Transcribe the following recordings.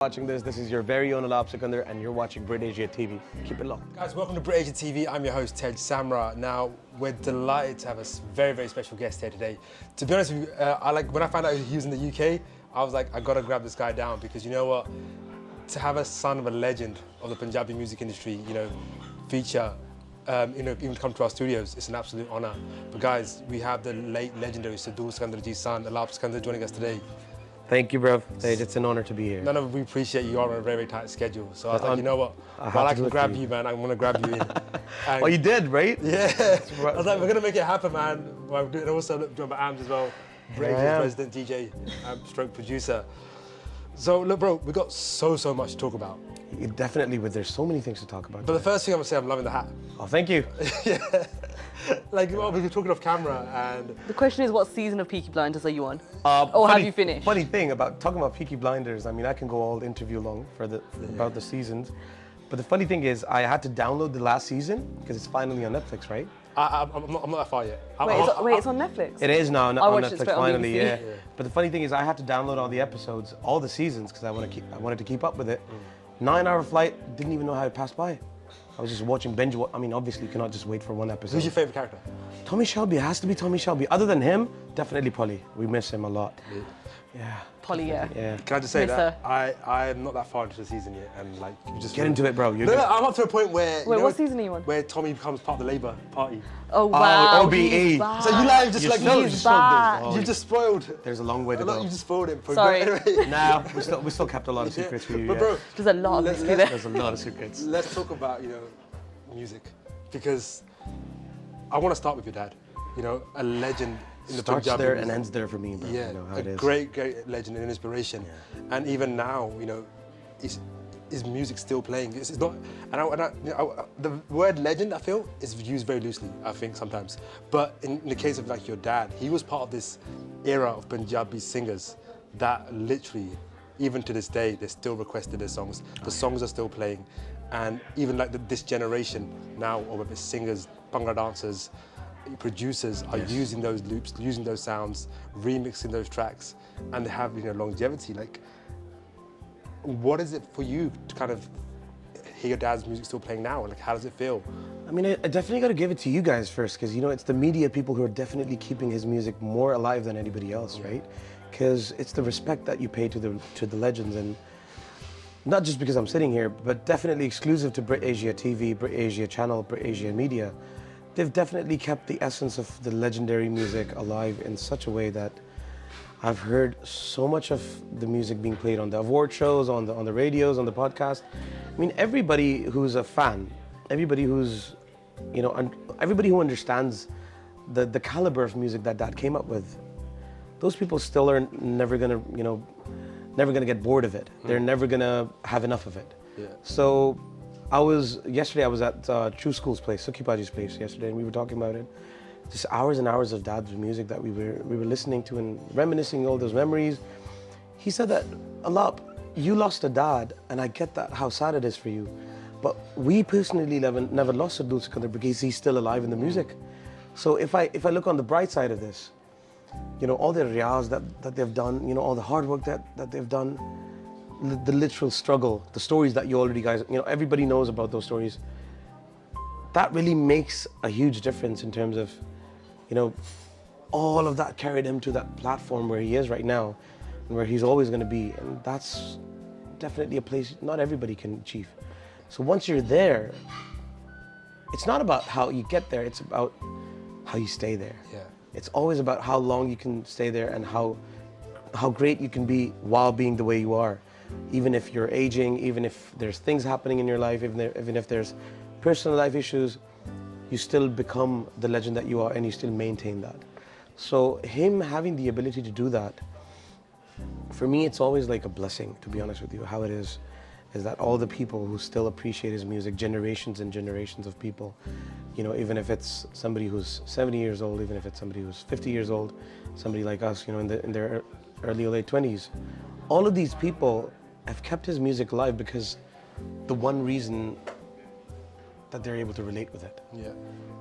Watching this is your very own Alaap Sikander, and you're watching Brit Asia TV. Keep it locked. Guys, welcome to Brit Asia TV. I'm your host, Tej Samra. Now, we're delighted to have a very, very special guest here today. To be honest with you, when I found out he was in the UK, I was like, I gotta grab this guy down, because you know what? To have a son of a legend of the Punjabi music industry, feature, even come to our studios, it's an absolute honor. But guys, we have the late legendary Sardool SIkander's son, Alaap Sikander, joining us today. Thank you, bro. It's an honor to be here. None of us, we appreciate you are on a very, very tight schedule. So I was like, you know what? While I can grab you, man, I'm going to grab you in. Oh, you did, right? Yeah. I was like, we're going to make it happen, man. And also joined by Ams as well, Brit Asia's president, DJ, stroke producer. So look, bro, we've got so much to talk about. Definitely, but there's so many things to talk about. But the first thing I'm going to say, I'm loving the hat. Oh, thank you. Yeah. We were talking off camera, and the question is, what season of Peaky Blinders are you on? Or have you finished? Funny thing about talking about Peaky Blinders, I mean, I can go all interview long about the seasons, but the funny thing is, I had to download the last season because it's finally on Netflix, right? I'm not that far yet. Wait, it's on Netflix? It is now on Netflix finally, yeah. BBC. But the funny thing is, I had to download all the episodes, all the seasons, because I wanted to keep up with it. 9-hour flight, didn't even know how it passed by. I was just watching binge. I mean, obviously, you cannot just wait for one episode. Who's your favorite character? Tommy Shelby. It has to be Tommy Shelby. Other than him, definitely Polly. We miss him a lot. Yeah. Polly, yeah. Can I just say that I am not that far into the season yet, and you just get into it, bro. No, I'm up to a point where. Wait, what season are you on? Where Tommy becomes part of the Labour Party. Oh wow. OBE. So you just you just spoiled. There's a long way to go. You just spoiled it. Sorry. Nah, we still kept a lot of secrets for you. But bro, there's a lot of there's a lot of secrets. Let's talk about music, because I want to start with your dad. A legend in the Punjabi. Starts there and ends there for me, bro. Yeah, you know how a it is. great legend and inspiration. Yeah. And even now, is music still playing? It's not. The word legend, I feel, is used very loosely. I think sometimes, but in the case of your dad, he was part of this era of Punjabi singers that literally, even to this day, they still requested their songs. The songs are still playing, and even this generation now, or whether it's singers, bhangra dancers, producers are using those loops, using those sounds, remixing those tracks, and they have longevity. What is it for you to kind of hear your dad's music still playing now? How does it feel? I mean, I definitely got to give it to you guys first, because it's the media people who are definitely keeping his music more alive than anybody else, right? Because it's the respect that you pay to the legends, and not just because I'm sitting here, but definitely exclusive to Brit Asia TV, Brit Asia Channel, Brit Asia Media. They've definitely kept the essence of the legendary music alive in such a way that I've heard so much of the music being played on the award shows, on the radios, on the podcast. I mean, everybody who's a fan, everybody who's, everybody who understands the caliber of music that Dad came up with, those people still are never gonna, never gonna get bored of it. They're never gonna have enough of it. Yeah. So yesterday I was at True School's place, Sukipaji's place yesterday, and we were talking about it. Just hours and hours of Dad's music that we were listening to and reminiscing all those memories. He said that, Alaap, you lost a dad, and I get that, how sad it is for you. But we personally never lost Sardool SIkander because he's still alive in the music. So if I look on the bright side of this, all the riyaz that they've done, all the hard work that they've done, the literal struggle, the stories that you already guys, everybody knows about those stories. That really makes a huge difference in terms of, all of that carried him to that platform where he is right now and where he's always going to be. And that's definitely a place not everybody can achieve. So once you're there, it's not about how you get there, it's about how you stay there. Yeah. It's always about how long you can stay there and how great you can be while being the way you are. Even if you're aging, even if there's things happening in your life, even if there's personal life issues, you still become the legend that you are, and you still maintain that. So him having the ability to do that, for me, it's always like a blessing, to be honest with you. How it is that all the people who still appreciate his music, generations and generations of people, even if it's somebody who's 70 years old, even if it's somebody who's 50 years old, somebody like us, in their early or late 20s, all of these people have kept his music alive because the one reason that they're able to relate with it. Yeah.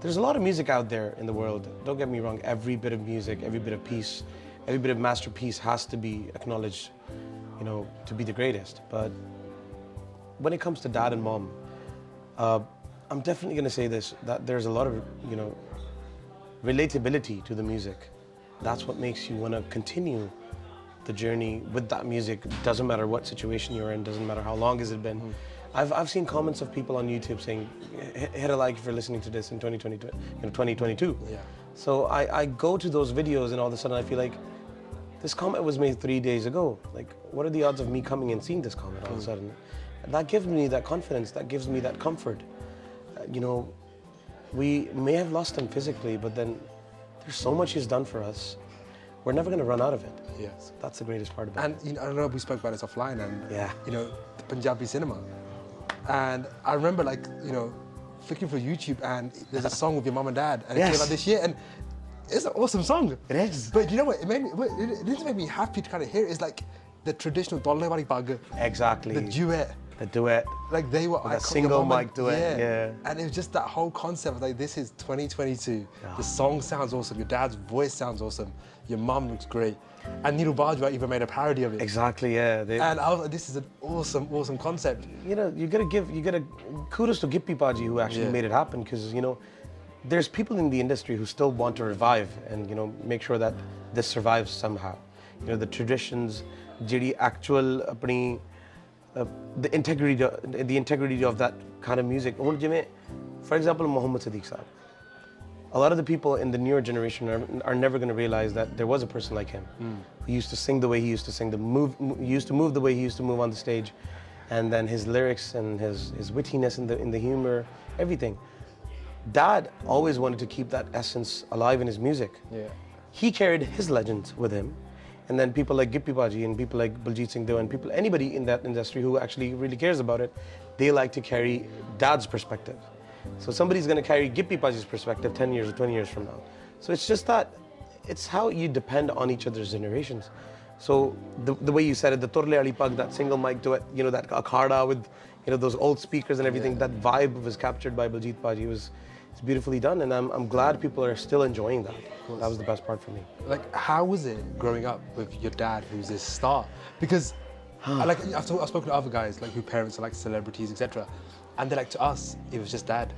There's a lot of music out there in the world. Don't get me wrong, every bit of music, every bit of piece, every bit of masterpiece has to be acknowledged. you know, to be the greatest. But when it comes to dad and mom, I'm definitely going to say this, that there's a lot of, you know, relatability to the music. That's what makes you want to continue the journey with that music. Doesn't matter what situation you're in, doesn't matter how long has it been. I've seen comments of people on YouTube saying, hit a like if you're listening to this in 2022. Yeah. So I go to those videos and all of a sudden I feel like, this comment was made 3 days ago. Like, what are the odds of me coming and seeing this comment all of a sudden? That gives me that confidence, that gives me that comfort. You know, we may have lost him physically, but then there's so much he's done for us. We're never going to run out of it. Yes. That's the greatest part about it. And you know, I don't know if we spoke about this offline, and Yeah. you know, the Punjabi cinema. And I remember, like, you know, flicking through YouTube, and there's a song with your mum and dad, and it came Yes. out this year, and it's an awesome song. It is. But you know what? It didn't make me happy to kind of hear it. It's like the traditional Dolle Wali Pag, Exactly. the duet. The duet. Like they were That iconic. single Your mum mic duet, yeah. And it was just that whole concept of like, this is 2022. Yeah. The song sounds awesome. Your dad's voice sounds awesome. Your mum looks great. And Niru Bajwa even made a parody of it. Exactly, yeah. And I was like, this is an awesome concept. You know, you gotta kudos to Gippy Paji who actually Yeah. made it happen, because, you know, there's people in the industry who still want to revive and, you know, make sure that this survives somehow. You know, the traditions, jiri actual apni, the integrity of that kind of music. For example, Muhammad Siddiq Sahab. A lot of the people in the newer generation are never going to realize that there was a person like him who used to sing the way he used to sing, he used to move the way he used to move on the stage, and then his lyrics and his wittiness in the humor, everything. Dad always wanted to keep that essence alive in his music. Yeah. He carried his legends with him, and then people like Gippy Paji and people like Baljeet Singh Doh and anybody in that industry who actually really cares about it, they like to carry Dad's perspective. So somebody's going to carry Gippy Paji's perspective 10 years or 20 years from now. So it's just that, it's how you depend on each other's generations. So the way you said it, the Torle Ali Pag, that single mic duet, you know, that akhada with, you know, those old speakers and everything, that vibe was captured by Baljeet Paji. It's beautifully done, and I'm glad people are still enjoying that. That was the best part for me. Like, how was it growing up with your dad, who's this star? Because, like, I've spoken to other guys, like, whose parents are like celebrities, etc. And they're like, to us, it was just dad.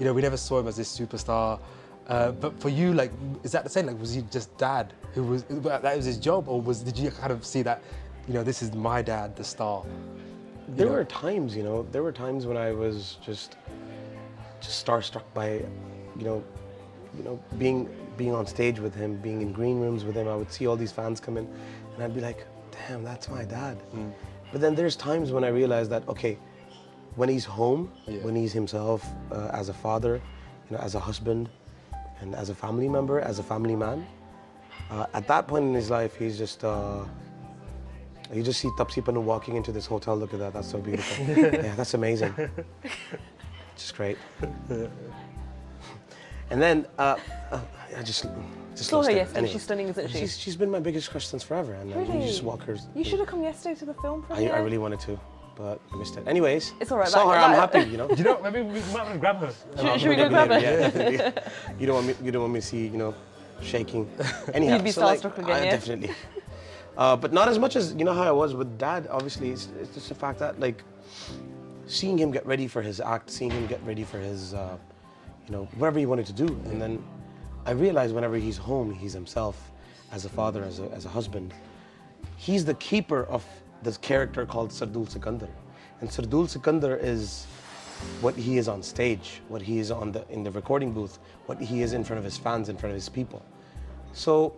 You know, we never saw him as this superstar. But for you, like, is that the same? Like, was he just dad that was his job, or did you kind of see that, you know, this is my dad, the star? There were times, you know, when I was just starstruck by, you know, being on stage with him, being in green rooms with him. I would see all these fans come in, and I'd be like, damn, that's my dad. But then there's times when I realized that, okay, when he's home, when he's himself, as a father, you know, as a husband, and as a family member, as a family man, at that point in his life, he's just, you just see Tapsi Pannu walking into this hotel. Look at that, that's so beautiful. Yeah, that's amazing. Just great. And then I just Saw lost her it. yesterday. Anyway, She's stunning, isn't she? She's been my biggest crush since forever, and Really? you just walk her. You should have come yesterday to the film premiere. I really wanted to, but I missed it. Anyways, It's all right, saw like- her. I'm like- happy, you know. You know, maybe we might want to grab her. Should we go grab her? Yeah, definitely. You don't want me to see, you know, shaking. Anyhow, You'd be so, like, starstruck again, yeah? Definitely. But not as much as, you know, how I was with Dad. Obviously, it's just the fact that, like, seeing him get ready for his act, seeing him get ready for his, you know, whatever he wanted to do, and then I realized whenever he's home, he's himself, as a father, as a husband. He's the keeper of this character called Sardool SIkander. And Sardool SIkander is what he is on stage, what he is in the recording booth, what he is in front of his fans, in front of his people. So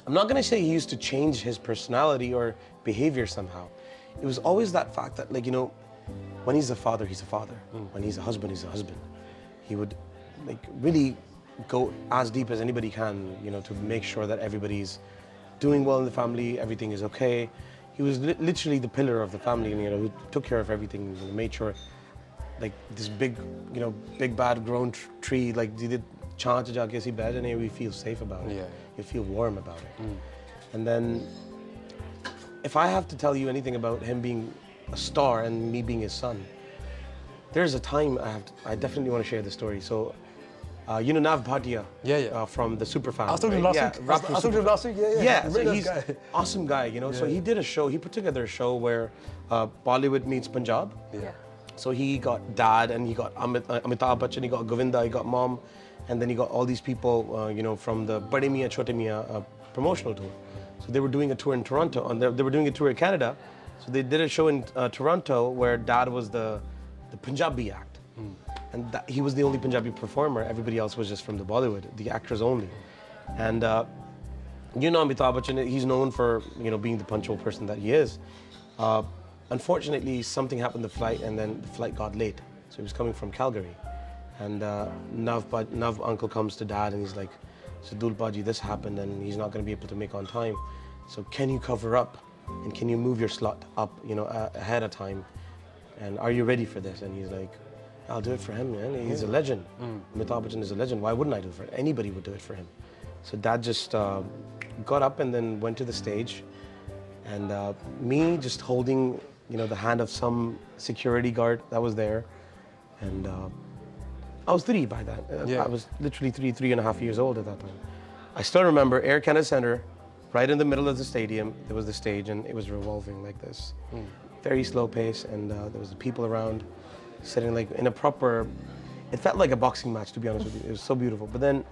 I'm not gonna say he used to change his personality or behavior somehow. It was always that fact that, like, you know, when he's a father, he's a father. When he's a husband, he's a husband. He would, like, really go as deep as anybody can, you know, to make sure that everybody's doing well in the family, everything is okay. He was literally the pillar of the family, and, you know, who took care of everything, you know, made sure, like, this big, you know, big bad grown tree, like, did chant ja ke si baith jane, we feel safe about it. Yeah. You feel warm about it. And then, if I have to tell you anything about him being a star and me being his son, there's a time I definitely want to share the story. So, You know Nav Bhatia? Yeah. From the Superfan. I was talking right? last week. I Rap was for talking to him last week. Yeah. Yeah, Really so nice he's guy. awesome guy, you know. So he did a show. He put together a show where Bollywood meets Punjab. Yeah. So he got Dad, and he got Amitabh Bachchan, he got Govinda, he got Mom, and then he got all these people, you know, from the Bade Miyan Chote Miyan promotional tour. So they were doing a tour in Toronto, and they were doing a tour in Canada. So they did a show in Toronto where Dad was the Punjabi act. And he was the only Punjabi performer. Everybody else was just from the Bollywood, the actors only. And you know Amitabh Bachchan, he's known for, you know, being the punctual person that he is. Unfortunately, something happened to the flight, and then the flight got late. So he was coming from Calgary. And Nav uncle comes to Dad and he's like, Sardool Paji, this happened and he's not going to be able to make on time. So can you cover up and can you move your slot up, you know, ahead of time? And are you ready for this? And he's like, I'll do it for him, man. He's a legend. Amitabh Bachchan is a legend. Why wouldn't I do it for him? Anybody would do it for him. So Dad just got up and then went to the stage. And me just holding, you know, the hand of some security guard that was there. And I was 3 by then. I was literally 3.5 years old at that time. I still remember Air Canada Centre, right in the middle of the stadium. There was the stage and it was revolving like this. Very slow pace, and there was the people around sitting like in a proper, it felt like a boxing match, to be honest with you. It was so beautiful. But then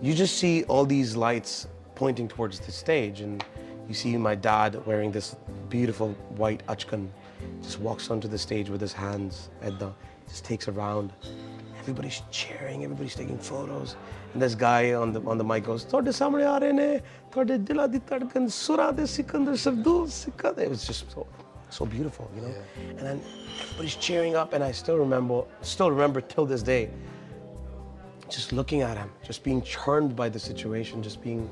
you just see all these lights pointing towards the stage, and you see my dad wearing this beautiful white achkan, just walks onto the stage with his hands, just takes a round. Everybody's cheering, everybody's taking photos. And this guy on the mic goes, "Tode samne aa rahe ne, tode dila di tadkan, Sura de Sikander, Sardool SIkander." It was just so beautiful, you know. And then everybody's cheering up, and I still remember till this day, just looking at him, just being charmed by the situation, just being,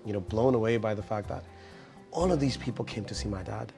you know, blown away by the fact that all of these people came to see my dad.